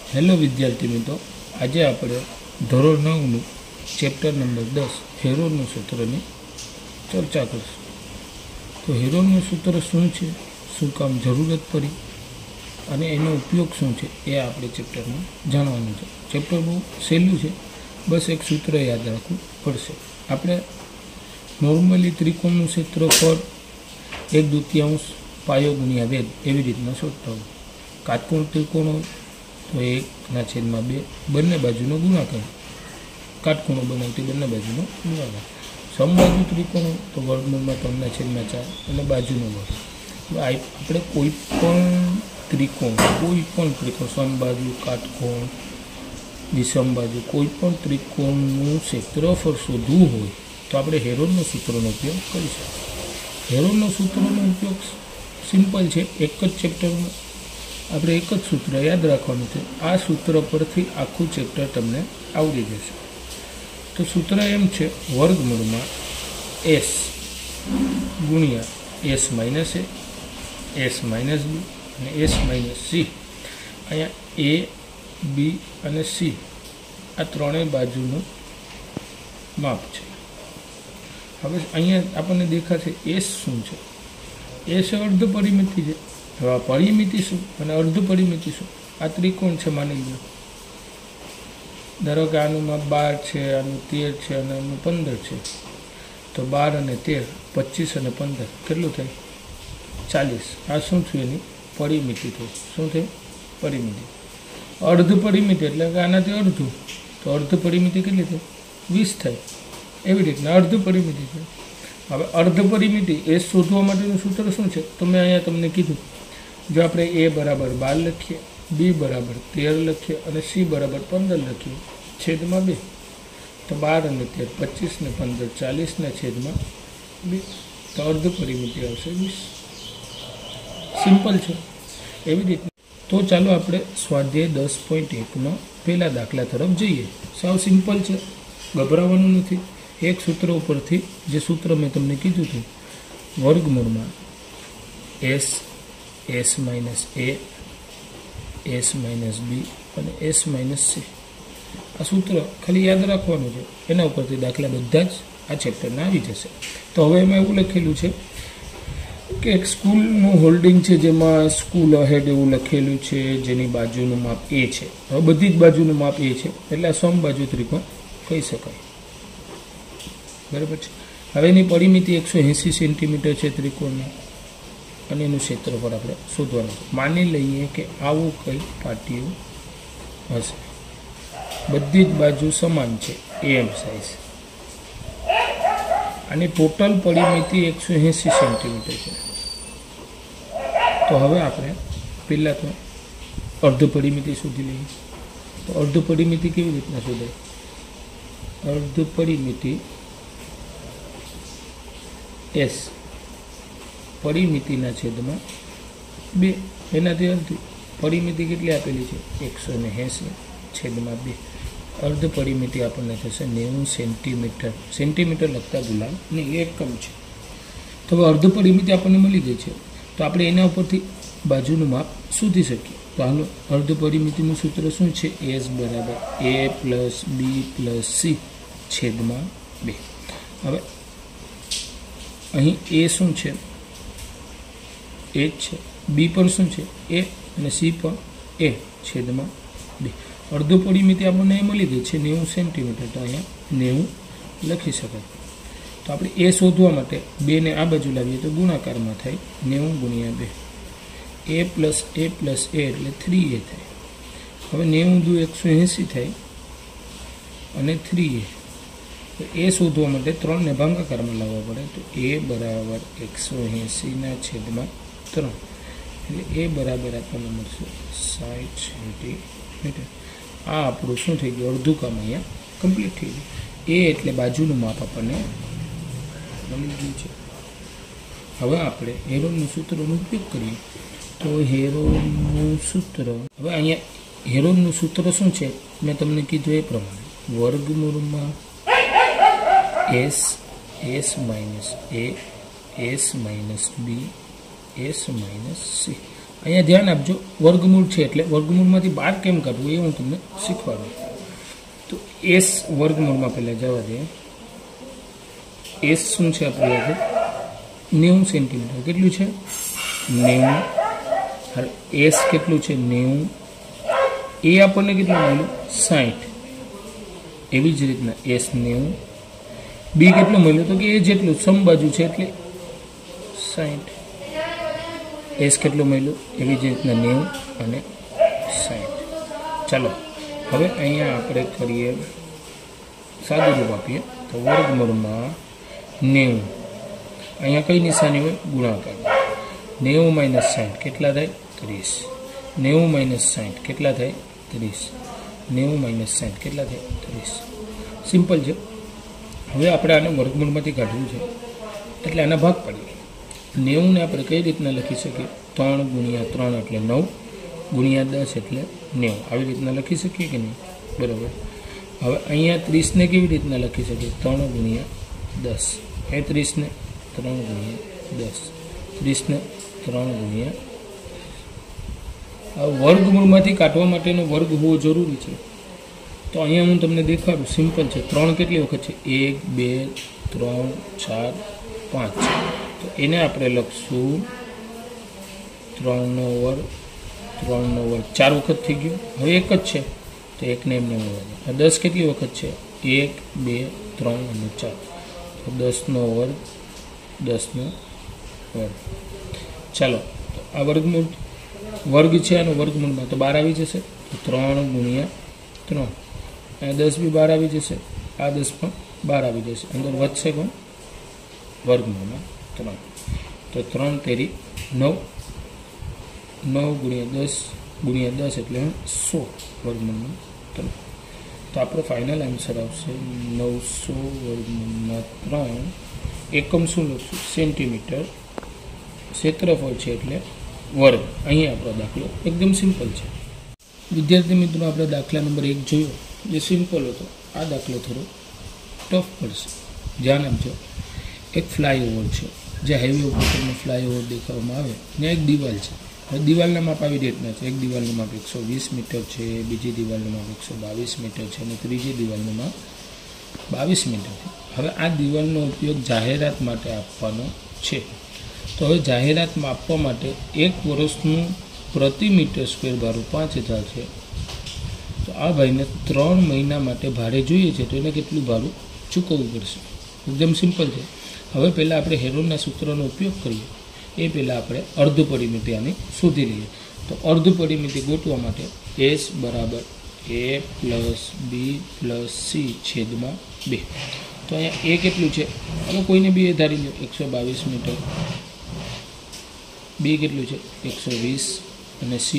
Hello विद्यार्थी मित्रों, आज आप धोरण 9 चैप्टर नंबर 10 हेरोनનું સૂત્રની ચર્ચા કરશું। તો હેરોનનું સૂત્ર શું છે, શું કામ જરૂરત પડી અને એનો ઉપયોગ શું છે એ આપણે ચેપ્ટરમાં જાણવાનું છે। ચેપ્ટર બહુ સહેલું છે, બસ એક સૂત્ર યાદ રાખવું પડશે। આપણે નોર્મલી ત્રિકોણનું ક્ષેત્રફળ 1/2 પાયો ગુણ્યા વેદ એવી રીતના શોધતા હોય। કાટકોણ ત્રિકોણો तो 1/2 બંને બાજુનો ગુણાકાર, કાટખૂણો બનાવતી બંને બાજુનો ગુણાકાર। સમબાજુ ત્રિકોણો તો વર્ગમૂળમાં 3/4 અને બાજુનો વર્ગ। આપણે કોઈ પણ ત્રિકોણ સમબાજુ, કાટકોણ, વિષમબાજુ કોઈ પણ ત્રિકોણનું ક્ષેત્રફળ શોધવું હોય તો આપણે હેરોનના સૂત્રનો ઉપયોગ કરી શકીએ। હેરોનના સૂત્રનો ઉપયોગ સિમ્પલ છે, એક જ ચેપ્ટરમાં આપણે એક જ સૂત્ર યાદ રાખવાનું છે। આ સૂત્ર પરથી આખું ચેપ્ટર તમને આવડી જશે। તો સૂત્ર એમ છે, વર્ગમૂળમાં s ગુણ્યા s minus a, s minus b અને s માઇનસ c। અહીંયા a, b અને c આ ત્રણેય બાજુનું માપ છે। હવે અહીંયા આપણને દેખાશે s શું છે, s અર્ધ પરિમિતિ છે। હવે આ પરિમિતિ શું અને અર્ધ પરિમિતિ શું? આ ત્રિકોણ છે, માની લો ધારો કે આનું માપ 12 છે, આનું 13 છે અને આનું 15 છે। તો 12 અને 13 25 અને 15 કેટલું થાય? 40। આ શું થયું? એની પરિમિતિ થઈ। શું થયું? પરિમિતિ। અર્ધ પરિમિતિ એટલે કે આનાથી અડધું, તો અર્ધ પરિમિતિ કેટલી થાય? 20 થાય। એવી રીતના અર્ધ પરિમિતિ છે। હવે અર્ધ પરિમિતિ એ શોધવા માટેનું સૂત્ર શું છે? તો મેં અહીંયા તમને કીધું, જો આપણે a બરાબર 12 લખીએ, b બરાબર 13 લખીએ અને c બરાબર 15 લખીએ છેદમાં 2, તો 12 અને 13 25 ને 15 40 ને છેદમાં 2, તો અર્ધ પરિમિતિ આવશે 20। સિમ્પલ છે। એવી રીતે તો ચાલો આપણે સ્વાધ્યાય 10.1 પહેલા દાખલા તરફ જઈએ। સાવ સિમ્પલ છે, ગભરાવાનું નથી। એક સૂત્ર ઉપરથી જે સૂત્ર મેં તમને કીધું હતું, વર્ગમૂળમાં s minus a, s minus b અને s માઇનસ c, આ સૂત્ર ખાલી યાદ રાખવાનું છે। એના ઉપરથી દાખલા બધા જ આ ચેપ્ટરના આવી જશે। તો હવે એમાં એવું લખેલું છે કે એક સ્કૂલનું હોલ્ડિંગ છે, જેમાં સ્કૂલ અહેડ એવું લખેલું છે, જેની બાજુનું માપ a છે। હવે બધી જ બાજુનું માપ a છે એટલે આ સમબાજુ ત્રિકોણ કહી શકાય, બરાબર છે। હવે એની પરિમિતિ 180 સેન્ટીમીટર છે ત્રિકોણની, અને એનું ક્ષેત્રફળ આપણે શોધવાનું। માની લઈએ કે આવું કંઈ પાટિયું હશે, બધી જ બાજુ સમાન છે, એમ સાઇઝ, અને ટોટલ પરિમિતિ 180 સેન્ટીમીટર છે। તો હવે આપણે પહેલાં તો અર્ધ પરિમિતિ શોધી લઈએ। તો અર્ધ પરિમિતિ કેવી રીતના શોધાય? અર્ધ પરિમિતિ s પરિમિતિના છેદમાં 2, એનાથી અડધી પરિમિતિ કેટલી આપેલી છે? 180 છેદમાં 2। અર્ધ પરિમિતિ આપણને થશે 90 સેન્ટીમીટર। સેન્ટીમીટર લખતા ભૂલાવ નહીં, એકમ છે। તો હવે અર્ધ પરિમિતિ આપણને મળી ગઈ છે, તો આપણે એના ઉપરથી બાજુનું માપ શોધી શકીએ। તો હાલો, અર્ધ પરિમિતિનું સૂત્ર શું છે? s બરાબર a plus b plus c છેદમાં 2। હવે અહીં a શું છે? a છે, b પણ શું છે? a, અને c પણ a છેદમાં 2। અર્ધ પરિમિતિ આપણને એ મળી ગઈ છે 90 સેન્ટીમીટર, તો અહીંયા 90 લખી શકાય। તો આપણે એ શોધવા માટે 2 ને આ બાજુ લાવીએ તો ગુણાકારમાં થાય, 90 ગુણ્યા 2, a plus a plus a એટલે 3a થાય। હવે 90 દુ 180 થાય અને 3a, એ શોધવા માટે 3 ને ભાગાકારમાં લાવવા પડે, તો a બરાબર 180 છેદમાં 3, એટલે a બરાબર આપણને મળશે 60 સેન્ટીમીટર। આ આપણું શું થઈ ગયું? અડધું કામ અહીંયા કમ્પ્લીટ થઈ ગયું। એ એટલે બાજુનું માપ આપણને મળી ગયું છે। હવે આપણે હેરોનનું સૂત્રનો ઉપયોગ કરીએ। તો હેરોનનું સૂત્ર, હવે અહીંયા હેરોનનું સૂત્ર શું છે? મેં તમને કીધું એ પ્રમાણે વર્ગમૂળમાં s minus a, s minus b, s minus c, અહીંયા ધ્યાન આપજો, વર્ગમૂળ છે એટલે વર્ગમૂળમાંથી 12 કેમ કાઢવું એ હું તમને શીખવાડું. તો એસ વર્ગમૂળમાં પહેલાં જવા દે. એસ શું છે આપણી પાસે 90 સેન્ટીમીટર. કેટલું છે? 90. એસ કેટલું છે? 90. એ આપણને કેટલું મળ્યું? 60. એવી જ રીતના એસ 90. બી કેટલું મળ્યું? તો કે એ જેટલું સમબાજુ છે એટલે 60. એસ કેટલું મળ્યું? એવી જ રીતના 90 અને 60. ચાલો હવે અહીંયા આપણે કરીએ સાદું રૂપ આપીએ તો વર્ગમૂળમાં 90. અહીંયા કઈ નિશાની હોય? ગુણાકાર. 90 - 60 કેટલા થાય? 30. 90 - 60 કેટલા થાય? 30. 90 - 60 કેટલા થાય? 30. સિમ્પલ છે. હવે આપણે આને વર્ગમૂળમાંથી કાઢવું છે એટલે આના ભાગ પાડીએ. 90 ને આપણે કઈ રીતના લખી શકીએ? 3 × 3 એટલે 9 × 10 એટલે 90. આવી રીતના લખી શકીએ કે નહીં? બરાબર. હવે અહીંયા 30 ને કેવી રીતના લખી શકીએ? 3 × 10. એ 30 ને 3 × 10. 30 ને 3 × આ વર્ગમૂળમાંથી કાઢવા માટેનો વર્ગ હોવો જરૂરી છે. તો અહીંયા હું તમને દેખાડું. સિમ્પલ છે. 3 કેટલી વખત છે? 1 2 3 4 5. તો એને આપણે લખશું 3 નો વર્ગ 3 નો વર્ગ 4 વખત થઈ ગયું. હવે એક જ છે તો એકને એમને ઉમેરવાનું. 10 કેટલી વખત છે? 1 2 3 અને 4. તો 10 નો વર્ગ 10 નો વર્ગ. ચાલો તો આ વર્ગમૂળ વર્ગ છે આનો વર્ગમૂળમાં તો 12 આવી જશે. તો 3 × 3. અહીંયા 10 બી 12 આવી જશે. આ 10 પણ 12 આવી જશે. અંદર વધશે કોણ? વર્ગમૂળમાં 3. તો 3 તેરી 9. 9 × 10 × 10 એટલે 100 વર્ગમૂળમાં 3. તો આપણો ફાઇનલ આન્સર આવશે 900 વર્ગમૂળમાં 3. એકમ શું લખશું? સેન્ટીમીટર. ક્ષેત્રફળ છે એટલે વર્ગ. અહીંયા આપણો દાખલો એકદમ સિમ્પલ છે. વિદ્યાર્થી મિત્રો, આપણે દાખલા નંબર 1 જોયો જે સિમ્પલ હતો. આ દાખલો થોડો ટફ પડશે. ધ્યાન આપજો. એક ફ્લાયઓવર છે. જે હાઈવે ઉપર તમને ફ્લાયઓવર દેખાવામાં આવે ને એક દિવાલ છે. હવે દિવાલના માપ આવી રીતના છે. એક દિવાલનું માપ 120 મીટર છે, બીજી દિવાલનું માપ 122 મીટર છે અને ત્રીજી દિવાલનું માપ 22 મીટર છે. હવે આ દિવાલનો ઉપયોગ જાહેરાત માટે આપવાનો છે. તો હવે જાહેરાતમાં આપવા માટે 1 વર્ષનું પ્રતિ મીટર સ્ક્વેર ભાડું 5000 છે. તો આ ભાઈને 3 મહિના માટે ભાડે જોઈએ છે. તો એને કેટલું ભાડું ચૂકવવું પડશે? એકદમ સિમ્પલ છે. હવે પહેલાં આપણે હેરોનના સૂત્રનો ઉપયોગ કરીએ. એ પહેલાં આપણે અર્ધ પરિમિતિ આની શોધી લઈએ. તો અર્ધ પરિમિતિ ગોતવા માટે S બરાબર A plus B plus C છેદમાં 2. તો અહીંયા A કેટલું છે? હવે કોઈને બી એ ધારી લો 122 મીટર. B કેટલું છે? 120 અને C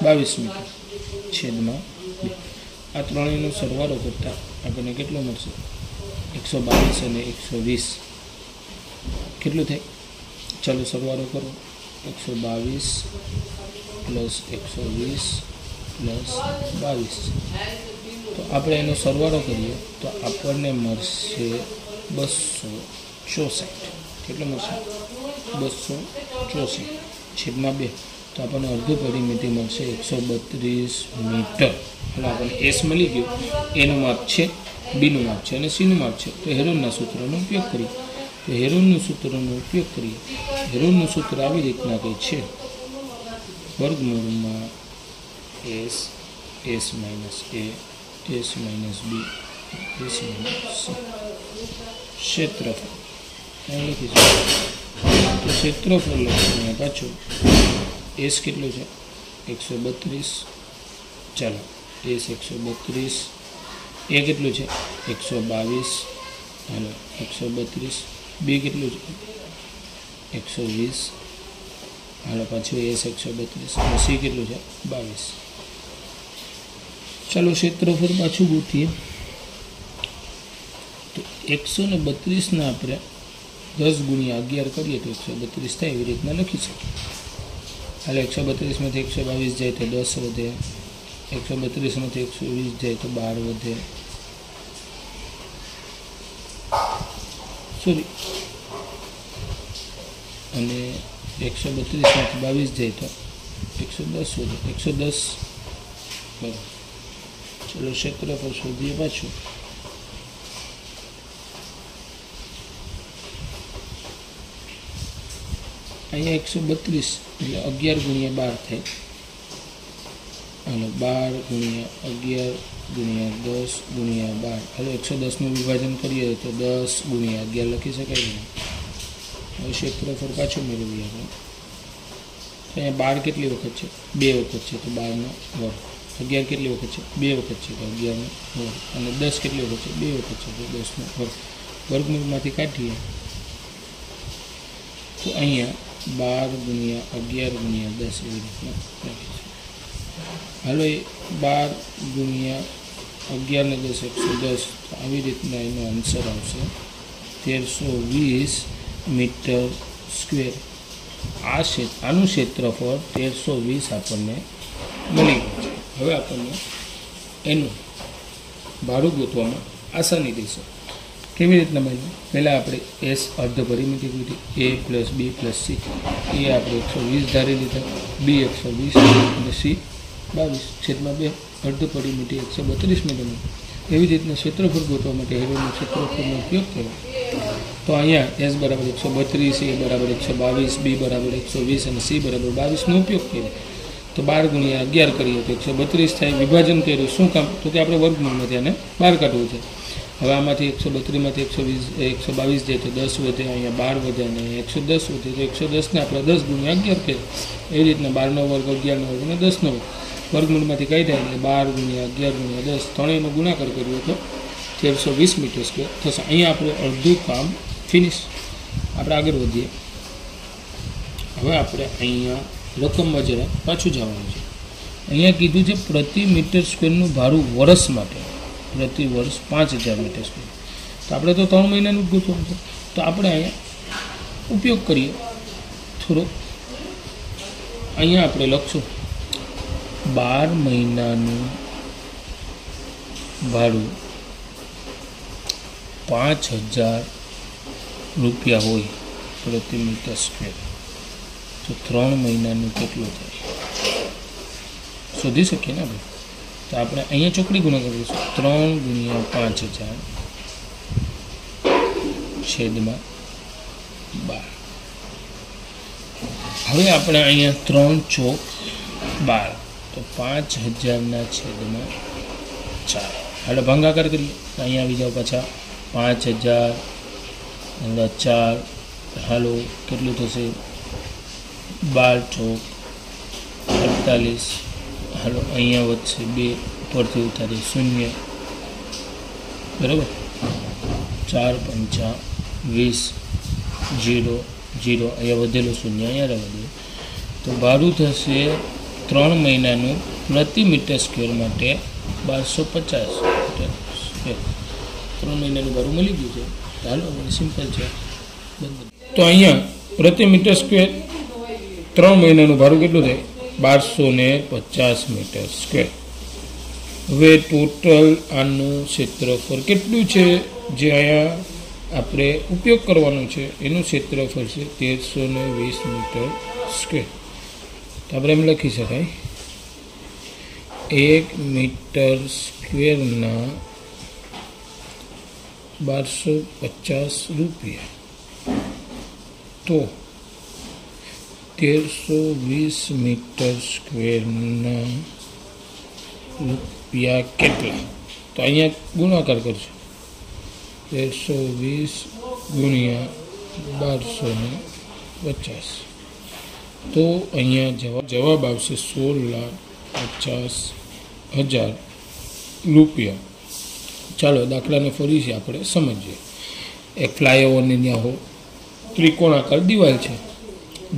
22 મીટર છેદમાં 2. આ ત્રણેયનો સરવાળો કરતાં આપણને કેટલો મળશે? 122 અને 120 કેટલું થાય? ચાલો સરવાળો કરો. 122 પ્લસ 120 પ્લસ 22. તો આપણે એનો સરવાળો કરીએ તો આપણને મળશે 264. કેટલો મળશે? 264 છેદમાં 2. તો આપણને અર્ધ પરિમિતિ મળશે 132 મીટર. એટલે આપણને એસ મળી ગયું. એનું માપ છે, બીનું માપ છે અને સીનું માપ છે. તો હેરોનના સૂત્રનો ઉપયોગ કરીએ. તો હેરોનનું સૂત્રનો ઉપયોગ કરીએ. હેરોનનું સૂત્ર આવી રીતના કંઈ છે. વર્ગમૂળમાં S S minus A S minus B S minus C. ક્ષેત્રફળ અહીં લખીશું. તો ક્ષેત્રફળ લખીશું પાછું. એસ કેટલું છે? 132. ચાલો એસ 132. એ કેટલું છે? 122. હાલો 132. બી કેટલું છે? 120. હાલો પાછું એસ 132 અને સી કેટલું છે? 22. ચાલો ક્ષેત્રફળ પાછું ગોઠીએ. તો 132 આપણે 10 × 11 કરીએ તો 132 થાય. એવી રીતના લખી શકીએ. હાલ 132 માંથી 122 જાય તો 10 વધે. 132 માંથી 120 જાય તો 12 વધે. સોરી અને 132માંથી 22 જાય તો 110 વધે, 110 બરાબર. ચલો ક્ષેત્રફળ શોધીએ પાછું. અહીંયા 132 એટલે 11 ગુણ્યા 12 થાય. હાલો 12 ગુણ્યા 11 ગુણ્યા 10 ગુણ્યા 12. હાલો 110નું વિભાજન કરીએ તો 10 ગુણ્યા 11 લખી શકાય ને. હવે ક્ષેત્રફળ પાછું મેળવીએ આપણે. અહીંયા 12 કેટલી વખત છે? 2 વખત છે તો 12નો વર્ગ. 11 કેટલી વખત છે? 2 વખત છે તો 11નો વર્ગ. અને 10 કેટલી વખત છે? 2 વખત છે તો 10નો વર્ગ. વર્ગમૂળમાંથી કાઢીએ તો અહીંયા 12 ગુણ્યા 11 ગુણ્યા 10 એવી રીતના લખી છે. હાલો એ 12 ગુણ્યા 11 ને 10 110. આવી રીતના એનો આન્સર આવશે 1320 મીટર સ્ક્વેર. આનું ક્ષેત્રફળ 1320 આપણને મળી ગયું છે. હવે આપણને એનું ભાડું ગોતવામાં આસાની રહેશે. કેવી રીતના મળ્યું? પહેલાં આપણે એસ અર્ધ પરિમિતિ કીધી, a plus b plus c. એ આપણે 120 ધારી લીધા, b 120 અને c 22/2 અર્ધ પરિમિતિ 132 મીટર. એવી રીતના ક્ષેત્રફળ ગોતવા માટે હેરોના ક્ષેત્રફળનો ઉપયોગ કર્યો. તો અહીંયા એસ બરાબર 132, a બરાબર 122, b બરાબર 120 અને c બરાબર 22નો ઉપયોગ કર્યો. તો 12 ગુણ્યા 11 કરીએ તો 132 થાય. વિભાજન કર્યું. શું કામ? તો કે આપણે વર્ગમૂળમાંથી આને બહાર કાઢવું છે. હવે આમાંથી 132માંથી 122 જાય તો 10 વધે, અહીંયા 12 વધે અને 110 વધે. તો 110ને આપણે 10 ગુણ્યા 11 કરીએ. એવી રીતના 12નો વર્ગ, 11નો વર્ગ અને 10નો વર્ગ. વર્ગમૂળમાંથી કઈ થાય એટલે 12 ગુણ્યા 11 ગુણ્યા 10 ત્રણેયનો ગુણાકાર કર્યો તો 1320 મીટર સ્ક્વેર થશે. અહીંયા આપણે અડધું કામ ફિનિશ. આપણે આગળ વધીએ. હવે આપણે અહીંયા રકમમાં જરા પાછું જવાનું છે. અહીંયા કીધું છે પ્રતિ મીટર સ્ક્વેરનું ભાડું વર્ષ માટે, પ્રતિ વર્ષ 5000 મીટર સ્ક્વેર. તો આપણે તો 3 મહિનાનું જ ગોતવાનું છે. તો આપણે અહીંયા ઉપયોગ કરીએ થોડો. અહીંયા આપણે લખશું 12 મહિનાનું ભાડું 5000 રૂપિયા હોય પ્રતિ મીટર સ્ક્વેર. તો 3 મહિનાનું કેટલું થાય શોધી શકીએ ને આપણે. તો આપણે અહીંયા ચોકડી ગુણાકાર કરીશું. 3 ગુણ્યા 5000 છેદમાં 12. હવે આપણે અહીંયા 3 ચોક 12 તો 5000ના છેદમાં 4. હાલો ભાગાકાર કરીએ. અહીંયા આવી જાઓ પાછા 5000 અંદર 4. હાલો કેટલું થશે? 12 ચોક 48. હાલો અહીંયા વધશે 2 ઉપરથી ઉતારી 0. બરાબર. 4 5 20 0 0. અહીંયા વધેલું 0 અહીંયા રહેવા દઈએ. તો ભાડું થશે 3 મહિનાનું પ્રતિ મીટર સ્ક્વેર માટે 1250 મીટર સ્ક્વેર. 3 મહિનાનું ભાડું મળી ગયું છે. ચાલો સિમ્પલ છે. તો અહીંયા પ્રતિ મીટર સ્ક્વેર 3 મહિનાનું ભાડું કેટલું થાય? 1250 મીટર સ્ક્વેર. હવે ટોટલ આનું ક્ષેત્રફળ કેટલું છે જે અહીંયા આપણે ઉપયોગ કરવાનું છે? એનું ક્ષેત્રફળ છે 1320 મીટર સ્ક્વેર. તો આપણે એમ લખી શકાય 1 મીટર સ્ક્વેરના 1250 રૂપિયા. તો 1320 મીટર સ્ક્વેરના રૂપિયા કેટલા? તો અહીંયા ગુણાકાર કરજો. 1320 ગુણ્યા 1250. તો અહીંયા જવાબ આવશે 16,50,000 રૂપિયા. ચાલો દાખલાને ફરીથી આપણે સમજીએ. એક ફ્લાયઓવરની ત્યાં ત્રિકોણાકાર દિવાલ છે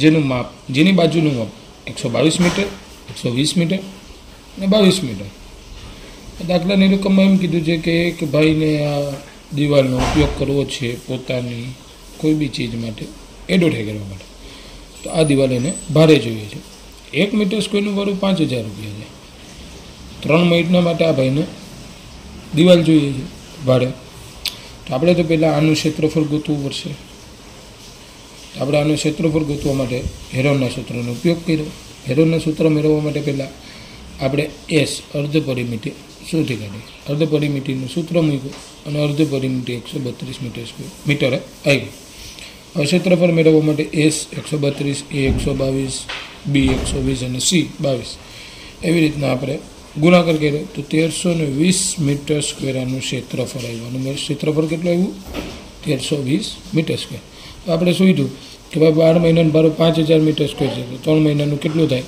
જેનું માપ, જેની બાજુનું માપ 122 મીટર, 120 મીટર અને 22 મીટર. દાખલાની રકમમાં એમ કીધું છે કે એક ભાઈને આ દિવાલનો ઉપયોગ કરવો છે પોતાની કોઈ બી ચીજ માટે, એડવર્ટાઈઝ કરવા માટે. તો આ દિવાલ એને ભાડે જોઈએ છે. 1 મીટર સ્ક્વેરનું ભાડું 5000 રૂપિયા છે. 3 મહિના માટે આ ભાઈને દિવાલ જોઈએ છે ભાડે. તો આપણે તો પહેલાં આનું ક્ષેત્રફળ ગોતવું પડશે. આપણે આનું ક્ષેત્રફળ ગોતવા માટે હેરોનના સૂત્રનો ઉપયોગ કર્યો. હેરોનના સૂત્ર મેળવવા માટે પહેલાં આપણે એસ અર્ધ પરિમિતિ શોધી કાઢી. અર્ધ પરિમિતિનું સૂત્ર મૂક્યું અને અર્ધ પરિમિતિ 132 મીટર આવી. હવે ક્ષેત્રફળ મેળવવા માટે એસ 132, એ 122, બી 120 અને સી 22 એવી રીતના આપણે ગુણાકાર કર્યો તો 1320 મીટર સ્ક્વેર આનું ક્ષેત્રફળ આવ્યું. અને ક્ષેત્રફળ કેટલું આવ્યું? 1320 મીટર સ્ક્વેર. આપણે શું કીધું કે ભાઈ 12 મહિનાનું ભાડું 5000 મીટર સ્ક્વેર છે, તો 3 મહિનાનું કેટલું થાય?